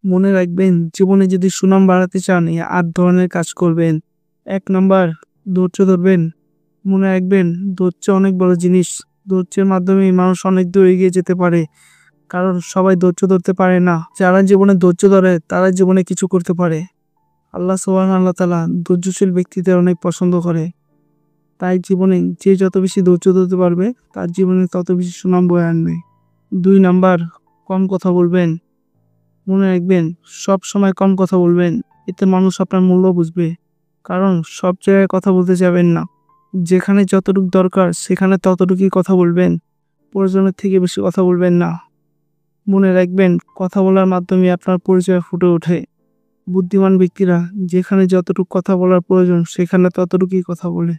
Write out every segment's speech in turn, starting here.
মনে রাখবেন, জীবনে যদি সুনাম বাড়াতে চান এই ৮ ধরনের কাজ করবেন। ১ নাম্বার, ধৈর্য ধরবেন। মনে রাখবেন, ধৈর্য অনেক বড় জিনিস। ধৈর্যের মাধ্যমেই মানুষ অনেক দূর এগিয়ে যেতে পারে। কারণ সবাই ধৈর্য ধরতে পারে না। যারা জীবনে ধৈর্য ধরে তারা জীবনে কিছু করতে পারে। আল্লাহ সুবহানাহু ওয়া তাআলা ধৈর্যশীল ব্যক্তিদের অনেক পছন্দ করে। তাই জীবনে যে যত বেশি ধৈর্য ধরতে পারবে তার জীবনে তত বেশি সুনাম বয়ে আনবে। ২ নাম্বার, কম কথা বলবেন। মনে রাখবেন, সব সময় কম কথা বলবেন। এতে মানুষ আপনার মূল্য বুঝবে। কারণ সব জায়গায় কথা বলতে যাবেন না। যেখানে যতটুকু দরকার সেখানে ততটুকুই কথা বলবেন। প্রয়োজনের থেকে বেশি কথা বলবেন না। মনে রাখবেন, কথা বলার মাধ্যমে আপনার পরিচয় ফুটে ওঠে। বুদ্ধিমান ব্যক্তিরা যেখানে যতটুকু কথা বলার প্রয়োজন সেখানে ততটুকুই কথা বলে।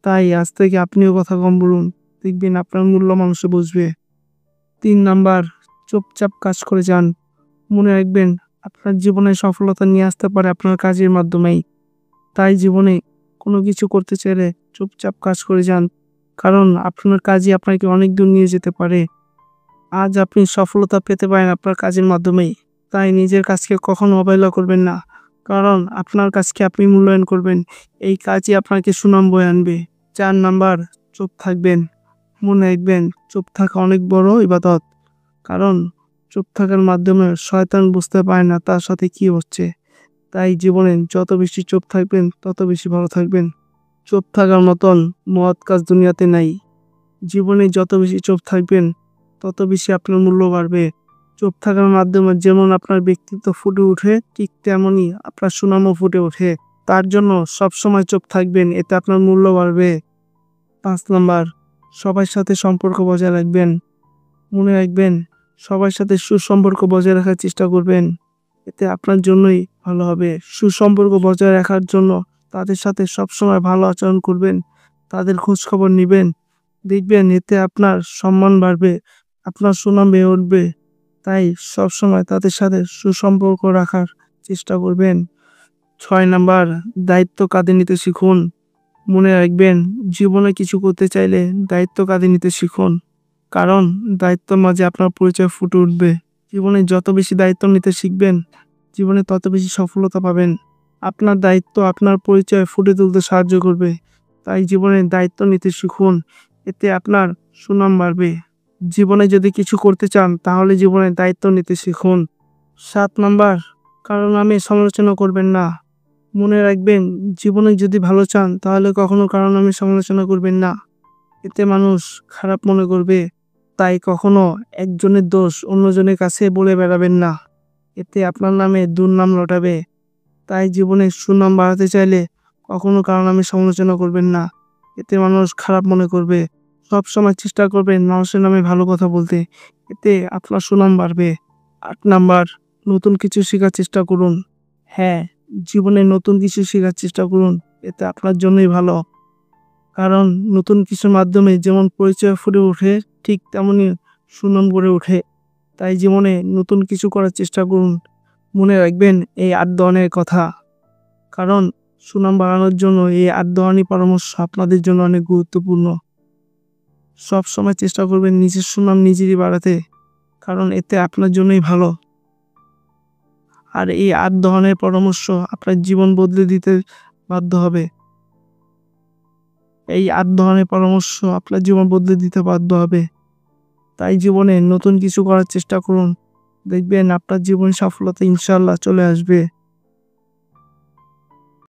তাই আজ থেকে আপনিও কথা কম বলুন। দেখবেন আপনার মূল্য মানুষে বুঝবে। ৩ নাম্বার, চুপচাপ কাজ করে যান। মনে রাখবেন, আপনার জীবনে সফলতা নিয়ে আসতে পারে আপনার কাজের মাধ্যমেই। তাই জীবনে কোনো কিছু করতে চাইলে চুপচাপ কাজ করে যান। কারণ আপনার কাজই আপনাকে অনেক দূর নিয়ে যেতে পারে। আজ আপনি সফলতা পেতে পারেন আপনার কাজের মাধ্যমেই। তাই নিজের কাজকে কখনো অবহেলা করবেন না। কারণ আপনার কাজকে আপনি মূল্যায়ন করবেন। এই কাজই আপনাকে সুনাম বয়ে আনবে। ৪ নাম্বার, চুপ থাকবেন। মনে রাখবেন, চুপ থাকা অনেক বড় ইবাদত। কারণ চুপ থাকার মাধ্যমে শয়তান বুঝতে পারে না তার সাথে কি হচ্ছে। তাই জীবনে যত বেশি চুপ থাকবেন তত বেশি ভালো থাকবেন। চুপ থাকার মতন মহৎ কাজ দুনিয়াতে নাই। জীবনে যত বেশি চুপ থাকবেন তত বেশি আপনার মূল্য বাড়বে। চুপ থাকার মাধ্যমে যেমন আপনার ব্যক্তিত্ব ফুটে ওঠে ঠিক তেমনই আপনার সুনামও ফুটে ওঠে। তার জন্য সবসময় চুপ থাকবেন, এতে আপনার মূল্য বাড়বে। ৫ নাম্বার, সবার সাথে সম্পর্ক বজায় রাখবেন। মনে রাখবেন, সবার সাথে সুসম্পর্ক বজায় রাখার চেষ্টা করবেন। এতে আপনার জন্যই ভালো হবে। সুসম্পর্ক বজায় রাখার জন্য তাদের সাথে সবসময় ভালো আচরণ করবেন। তাদের খোঁজখবর নিবেন। দেখবেন এতে আপনার সম্মান বাড়বে, আপনার সুনাম বেড়ে উঠবে। তাই সবসময় তাদের সাথে সুসম্পর্ক রাখার চেষ্টা করবেন। ৬ নাম্বার, দায়িত্ব কাঁধে নিতে শিখুন। মনে রাখবেন, জীবনে কিছু করতে চাইলে দায়িত্ব কাঁধে নিতে শিখুন। কারণ দায়িত্বের মাঝে আপনার পরিচয় ফুটে উঠবে। জীবনে যত বেশি দায়িত্ব নিতে শিখবেন, জীবনে তত বেশি সফলতা পাবেন। আপনার দায়িত্ব আপনার পরিচয় ফুটে তুলতে সাহায্য করবে। তাই জীবনে দায়িত্ব নিতে শিখুন। এতে আপনার সুনাম বাড়বে। জীবনে যদি কিছু করতে চান তাহলে জীবনে দায়িত্ব নিতে শিখুন। ৭ নাম্বার, কারো নামে সমালোচনা করবেন না। মনে রাখবেন, জীবনে যদি ভালো চান তাহলে কখনো কারো নামে সমালোচনা করবেন না। এতে মানুষ খারাপ মনে করবে। তাই কখনো একজনের দোষ অন্যজনের কাছে বলে বেড়াবেন না। এতে আপনার নামে দুর্নাম রটাবে। তাই জীবনে সুনাম বাড়াতে চাইলে কখনো কারো নামে সমালোচনা করবেন না। এতে মানুষ খারাপ মনে করবে। সবসময় চেষ্টা করবেন মানুষের নামে ভালো কথা বলতে। এতে আপনার সুনাম বাড়বে। ৮ নাম্বার, নতুন কিছু শেখার চেষ্টা করুন। হ্যাঁ, জীবনে নতুন কিছু শেখার চেষ্টা করুন। এতে আপনার জন্যই ভালো। কারণ নতুন কিছুর মাধ্যমে যেমন পরিচয় ফুটে ওঠে ঠিক তেমনই সুনাম গড়ে ওঠে। তাই জীবনে নতুন কিছু করার চেষ্টা করুন। মনে রাখবেন এই ৮ ধরনের কথা। কারণ সুনাম বাড়ানোর জন্য এই ৮ ধরনের পরামর্শ আপনাদের জন্য অনেক গুরুত্বপূর্ণ। সবসময় চেষ্টা করবেন নিজের সুনাম নিজেরই বাড়াতে। কারণ এতে আপনার জন্যই ভালো। আর এই ৮ ধরনের পরামর্শ আপনার জীবন বদলে দিতে বাধ্য হবে। এই ৮ ধরনের পরামর্শ আপনার জীবন বদলে দিতে বাধ্য হবে। তাই জীবনে নতুন কিছু করার চেষ্টা করুন। দেখবেন আপনার জীবনে সফলতা ইনশাআল্লাহ চলে আসবে।